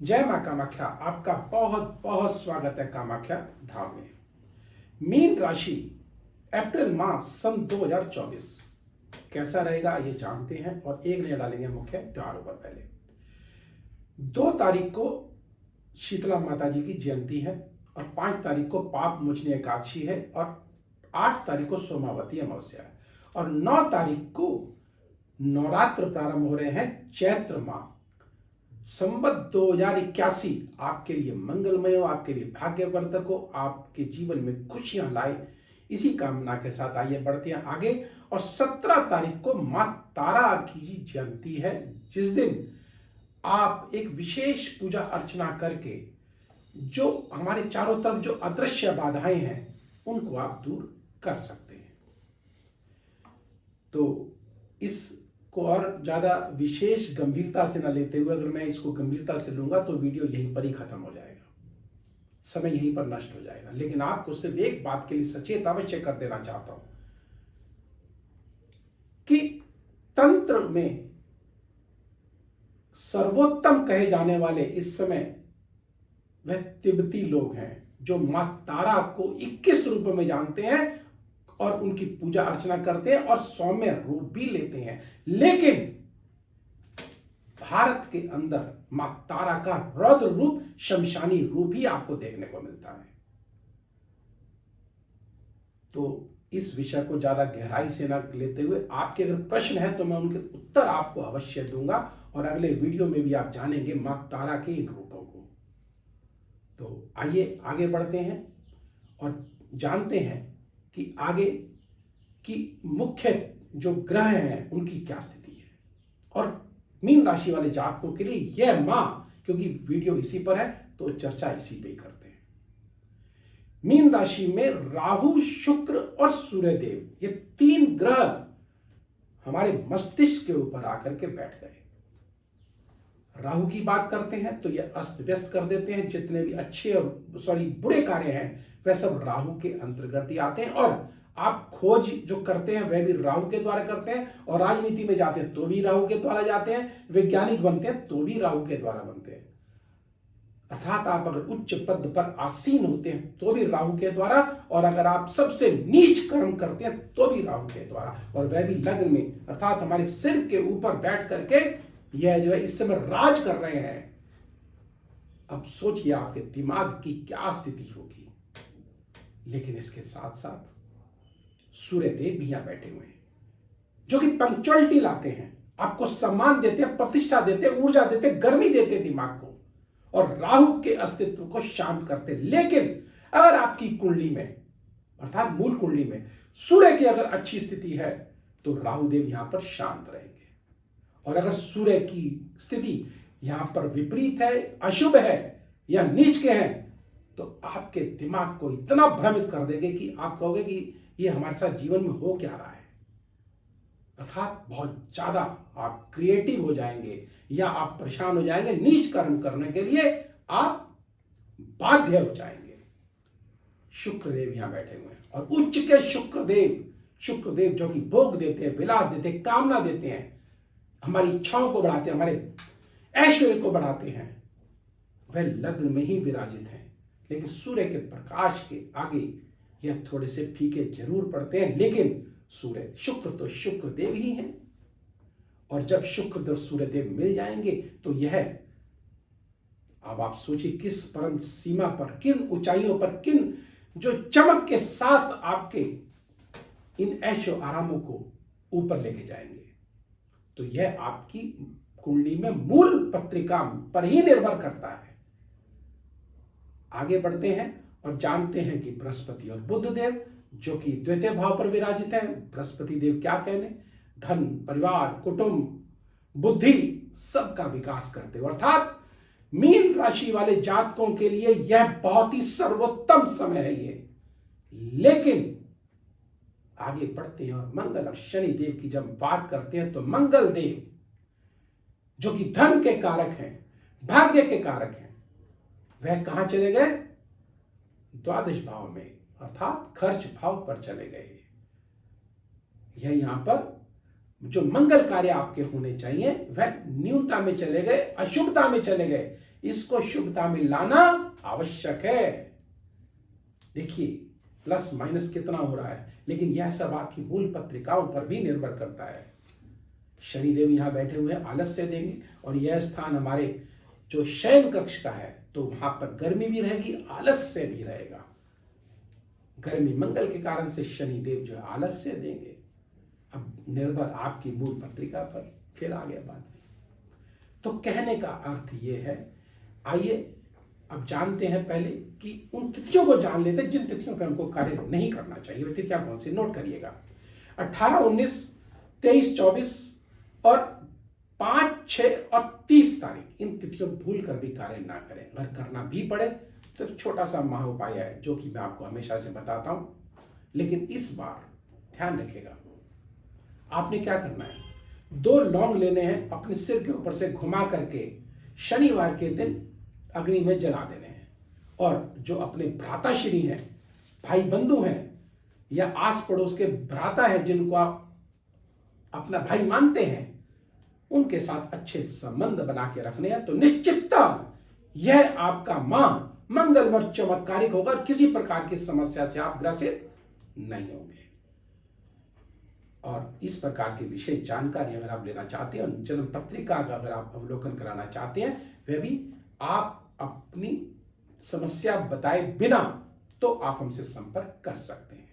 जय मां कामाख्या। आपका बहुत बहुत स्वागत है कामाख्या धाम में। मीन राशि अप्रैल मास सन 2024 कैसा रहेगा ये जानते हैं और एक नजर डालेंगे मुख्य त्योहारों पर। पहले 2 तारीख को शीतला माता जी की जयंती है और 5 तारीख को पाप मोचनी एकादशी है और 8 तारीख को सोमावती अमावस्या है और 9 तारीख को नवरात्र प्रारंभ हो रहे हैं। चैत्र माह संवत 2081 आपके लिए मंगलमय हो, आपके लिए भाग्यवर्धक हो, आपके जीवन में खुशियां लाए, इसी कामना के साथ आइए बढ़ते हैं आगे। और 17 तारीख को मां तारा की जयंती है, जिस दिन आप एक विशेष पूजा अर्चना करके जो हमारे चारों तरफ जो अदृश्य बाधाएं हैं उनको आप दूर कर सकते हैं। तो इस को और ज्यादा विशेष गंभीरता से न लेते हुए, अगर मैं इसको गंभीरता से लूंगा तो वीडियो यहीं पर ही खत्म हो जाएगा, समय यहीं पर नष्ट हो जाएगा। लेकिन आपको सिर्फ एक बात के लिए सचेत अवश्य कर देना चाहता हूं कि तंत्र में सर्वोत्तम कहे जाने वाले इस समय वह तिब्बती लोग हैं जो मां तारा को 21 रूप में जानते हैं और उनकी पूजा अर्चना करते हैं और सौम्य रूप भी लेते हैं। लेकिन भारत के अंदर मां तारा का रौद्र रूप, शमशानी रूप ही आपको देखने को मिलता है। तो इस विषय को ज्यादा गहराई से न लेते हुए, आपके अगर प्रश्न है तो मैं उनके उत्तर आपको अवश्य दूंगा और अगले वीडियो में भी आप जानेंगे मां तारा के इन रूपों को। तो आइए आगे बढ़ते हैं और जानते हैं कि आगे की मुख्य जो ग्रह हैं उनकी क्या स्थिति है और मीन राशि वाले जातकों के लिए यह माह, क्योंकि वीडियो इसी पर है तो चर्चा इसी पे करते हैं। मीन राशि में राहु, शुक्र और सूर्यदेव, ये 3 ग्रह हमारे मस्तिष्क के ऊपर आकर के बैठ गए। राहु की बात करते हैं तो यह अस्त व्यस्त कर देते हैं, जितने भी अच्छे और बुरे कार्य हैं वह सब राहु के अंतर्गत ही आते हैं। और आप खोज जो करते हैं वह भी राहु के द्वारा करते हैं और राजनीति में जाते हैं तो भी राहु के द्वारा जाते हैं, वैज्ञानिक बनते हैं तो भी राहु के द्वारा बनते हैं। अर्थात आप अगर उच्च पद पर आसीन होते हैं तो भी राहु के द्वारा, और अगर आप सबसे नीच कर्म करते हैं तो भी राहु के द्वारा, और वह भी लग्न में, अर्थात हमारे सिर के ऊपर बैठ करके यह जो है इस समय राज कर रहे हैं। अब सोचिए आपके दिमाग की क्या स्थिति होगी। लेकिन इसके साथ साथ सूर्यदेव भी यहां बैठे हुए हैं जो कि पंक्चुअलिटी लाते हैं, आपको सम्मान देते हैं, प्रतिष्ठा देते हैं, ऊर्जा देते हैं, गर्मी देते हैं दिमाग को, और राहु के अस्तित्व को शांत करते हैं। लेकिन अगर आपकी कुंडली में, अर्थात मूल कुंडली में सूर्य की अगर अच्छी स्थिति है तो राहुदेव यहां पर शांत रहेंगे, और अगर सूर्य की स्थिति यहां पर विपरीत है, अशुभ है या नीच के हैं, तो आपके दिमाग को इतना भ्रमित कर देंगे कि आप कहोगे कि ये हमारे साथ जीवन में हो क्या रहा है। अर्थात बहुत ज्यादा आप क्रिएटिव हो जाएंगे या आप परेशान हो जाएंगे, नीच कर्म करने के लिए आप बाध्य हो जाएंगे। शुक्रदेव यहां बैठे हुए हैं और उच्च के शुक्रदेव जो कि भोग देते हैं, विलास देते हैं, कामना देते हैं, हमारी इच्छाओं को बढ़ाते हैं, हमारे ऐश्वर्य को बढ़ाते हैं, वह लग्न में ही विराजित हैं। लेकिन सूर्य के प्रकाश के आगे यह थोड़े से फीके जरूर पड़ते हैं। लेकिन शुक्र तो शुक्रदेव ही हैं, और जब शुक्रदेव सूर्यदेव मिल जाएंगे तो यह, अब आप सोचिए किस परम सीमा पर, किन ऊंचाइयों पर, किन जो चमक के साथ आपके इन ऐशो आरामों को ऊपर लेके जाएंगे। तो यह आपकी कुंडली में मूल पत्रिका पर ही निर्भर करता है। आगे बढ़ते हैं और जानते हैं कि बृहस्पति और बुध देव जो कि द्वितीय भाव पर विराजित है। बृहस्पति देव क्या कहने, धन, परिवार, कुटुंब, बुद्धि सबका विकास करते हो, अर्थात मीन राशि वाले जातकों के लिए यह बहुत ही सर्वोत्तम समय है ये। लेकिन आगे बढ़ते हैं और मंगल और शनि देव की जब बात करते हैं तो मंगल देव जो कि धन के कारक हैं, भाग्य के कारक हैं, वह कहां चले गए, द्वादश भाव में, अर्थात खर्च भाव पर चले गए। यह यहां पर जो मंगल कार्य आपके होने चाहिए वह न्यूनता में चले गए, अशुभता में चले गए। इसको शुभता में लाना आवश्यक है। देखिए प्लस माइनस कितना हो रहा है, लेकिन यह सब आपकी मूल पत्रिकाओं पर भी निर्भर करता है। शनिदेव यहां बैठे हुए आलस्य देंगे और यह स्थान हमारे जो शयन कक्ष का है, तो वहां पर गर्मी भी रहेगी, आलस्य भी रहेगा। गर्मी मंगल के कारण से शनिदेव जो है आलस्य देंगे। अब निर्भर आपकी मूल पत्रिका पर। फिर आ गया बात में, तो कहने का अर्थ यह है, आइए अब जानते हैं पहले कि उन तिथियों को जान लेते हैं जिन तिथियों पर हमको कार्य नहीं करना चाहिए। वे तिथियां कौन सी, नोट करिएगा। 18, 19, 23, 24 और 5, 6 और 30 तारीख, इन तिथियों भूल कर भी कार्य ना करें। अगर करना भी पड़े तो छोटा सा महा उपाय है जो कि मैं आपको हमेशा से बताता हूं, लेकिन इस बार ध्यान रखिएगा। आपने क्या करना है, 2 लौंग लेने हैं, अपने सिर के ऊपर से घुमा करके शनिवार के दिन अग्नि में जला देने हैं। और जो अपने भ्राताश्री हैं, भाई बंधु हैं या आस पड़ोस के भ्राता हैं जिनको आप अपना भाई मानते हैं, उनके साथ अच्छे संबंध बना के रखने हैं। तो निश्चितता यह आपका माह मंगलमय चमत्कारिक होगा और किसी प्रकार की समस्या से आप ग्रसित नहीं होंगे। और इस प्रकार की विशेष जानकारी अगर आप लेना चाहते हैं और जन्म पत्रिका का अगर आप अवलोकन कराना चाहते हैं, वह भी आप अपनी समस्या बताए बिना, तो आप हमसे संपर्क कर सकते हैं।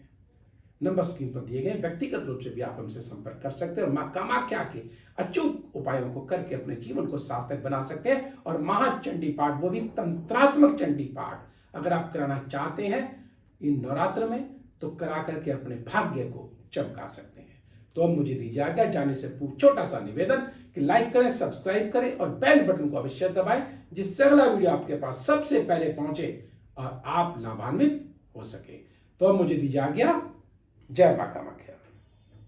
नंबर स्क्रीन पर दिए गए, व्यक्तिगत रूप से भी आप हमसे संपर्क कर सकते हैं और मां कामाख्या के अचूक उपायों को करके अपने जीवन को सार्थक बना सकते हैं। और महाचंडी पाठ, वो भी तंत्रात्मक चंडी पाठ, अगर आप कराना चाहते हैं इन नवरात्र में, तो करा करके अपने भाग्य को चमका सकते हैं। तो अब मुझे दीजिए आज्ञा, जाने से पूर्व छोटा सा निवेदन कि लाइक करें, सब्सक्राइब करें और बेल बटन को अवश्य दबाएं, जिससे अगला वीडियो आपके पास सबसे पहले पहुंचे और आप लाभान्वित हो सके। तो अब मुझे दीजिए आज्ञा। जय मां कामाख्या।